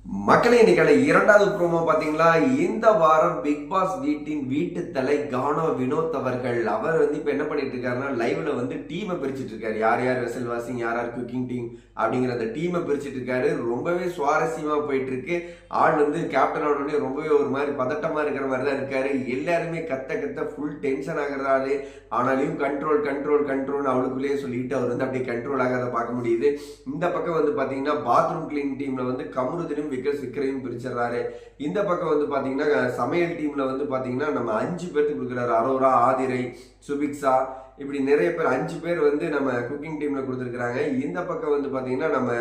மக்களே இன்னைக்கான இரண்டாவது ப்ரோமோ பாத்தீங்களா? இந்த வாரம் பிக் பாஸ் வீட்டின் வீட்டு தலை கானோ வினோத் அவர்கள் அவர் இப்ப என்ன பண்ணிட்டு இருக்காருன்னா லைவ்ல டீமை பிரிச்சுட்டு இருக்காரு. யார் யார் வெசல் வாசிங், யார் யார் குக்கிங் டீம் அப்படிங்கிற அந்த டீமை பிரிச்சுட்டு இருக்காரு. ரொம்பவே சுவாரஸ்யமா போயிட்டு இருக்கு. ஆள் கேப்டன் ஆனோடனே ரொம்பவே ஒரு மாதிரி பதட்டமா இருக்கிற மாதிரி தான் இருக்காரு. எல்லாருமே கத்த ஃபுல் டென்ஷன் ஆகுறதாலே ஆனாலையும் கண்ட்ரோல் கண்ட்ரோல் கண்ட்ரோல் அவளுக்குள்ளேயே சொல்லிட்டு அவர் அப்படியே கண்ட்ரோல் ஆகாத பார்க்க முடியுது. இந்த பக்கம் பாத்தீங்கன்னா பாத்ரூம் கிளீன் டீம்ல கமருதனும் விக்ரையும் பிரிச்சிடறாரு. இந்த பக்கம் பாத்தீங்கன்னா சமையல் டீம்ல பாத்தீங்கன்னா நம்ம 5 பேருக்கு கொடுக்குறாரு. அரோரா, ஆதிரை, சுபிக்ஷா, இப்படி நிறைய பேர் 5 பேர் நம்ம குக்கிங் டீம்ல கொடுத்துருக்காங்க. இந்த பக்கம் பாத்தீங்கன்னா நம்ம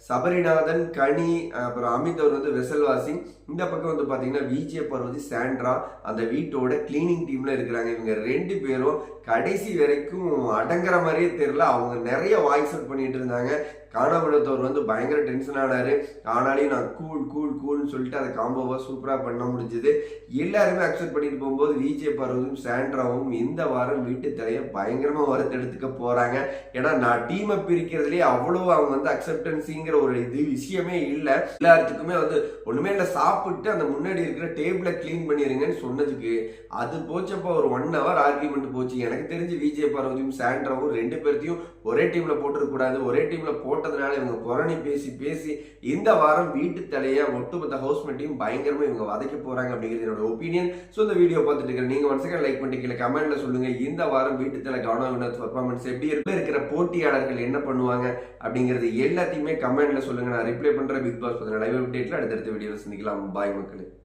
சபரிநாதன், கனி, அப்புறம் அமித் அவர் வெசல் வாசிங். இந்த பக்கம் பாத்தீங்கன்னா விஜய் பார்வதி, சாண்ட்ரா அந்த வீட்டோட கிளீனிங் டீம்ல இருக்கிறாங்க. இவங்க 2 பேரும் கடைசி வரைக்கும் அடங்குற மாதிரியே தெரியல. அவங்க நிறைய வாய்ஸ் அவுட் பண்ணிட்டு இருந்தாங்க. காணாமடத்தவர் பயங்கர டென்ஷன் ஆனாரு. ஆனாலையும் நான் கூல் கூல் கூல்னு சொல்லிட்டு அதை காம்போவா சூப்பரா பண்ண முடிஞ்சது. எல்லாருமே அக்செப்ட் பண்ணிட்டு போகும்போது விஜய் பார்வதியும் சாண்ட்ராவும் இந்த வாரம் வீட்டு தலையை பயங்கரமா வருத்தெடுத்துக்க போறாங்க. ஏன்னா நான் டீமை பிரிக்கிறதுலேயே அவ்வளவு அவங்க அக்செப்டன்ஸிங்கிற ஒரு விஷயமே இல்லை. எல்லாத்துக்குமே ஒண்ணுமே இல்லை, சாப்பிட்டு அந்த முன்னாடி இருக்கிற டேபிளை கிளீன் பண்ணிருங்கன்னு சொன்னதுக்கு அது போச்சப்போ ஒரு 1 hour ஆர்கியூமெண்ட் போச்சு. எனக்கு தெரிஞ்சு விஜய் பார்வதியும் சாண்ட்ராவும் 2 பேர்த்தையும் ஒரே டீம்ல போட்டுருக்க கூடாது. ஒரே டீம்ல போட்டதுனால இவங்க புரணி பேசி பேசி இந்த வாரம் வீட்டு தலையை ஒட்டுமொத்த ஹவுஸ்மேட்டையும் பயங்கரமா இவங்க வதைக்க போறாங்க அப்படிங்கிறது என்னோட ஒப்பீனியன். ஸோ இந்த வீடியோ பார்த்துட்டு இருக்கிற நீங்க ஒன் செகண்ட் லைக் பண்ணிட்டு கீழே கமெண்ட்ல சொல்லுங்க. இந்த வாரம் வீட்டு தலை கானோ வினோத் பர்ஃபார்மன்ஸ் எப்படி இருக்கிற போட்டியாளர்கள் என்ன பண்ணுவாங்க அப்படிங்கிறது எல்லாத்தையுமே கமெண்ட்ல சொல்லுங்க. நான் ரிப்ளை பண்ற பிக் பாஸ் லைவ் அப்டேட்ல அடுத்தடுத்த வீடியோல சந்திக்கலாம். பாய் மக்களே.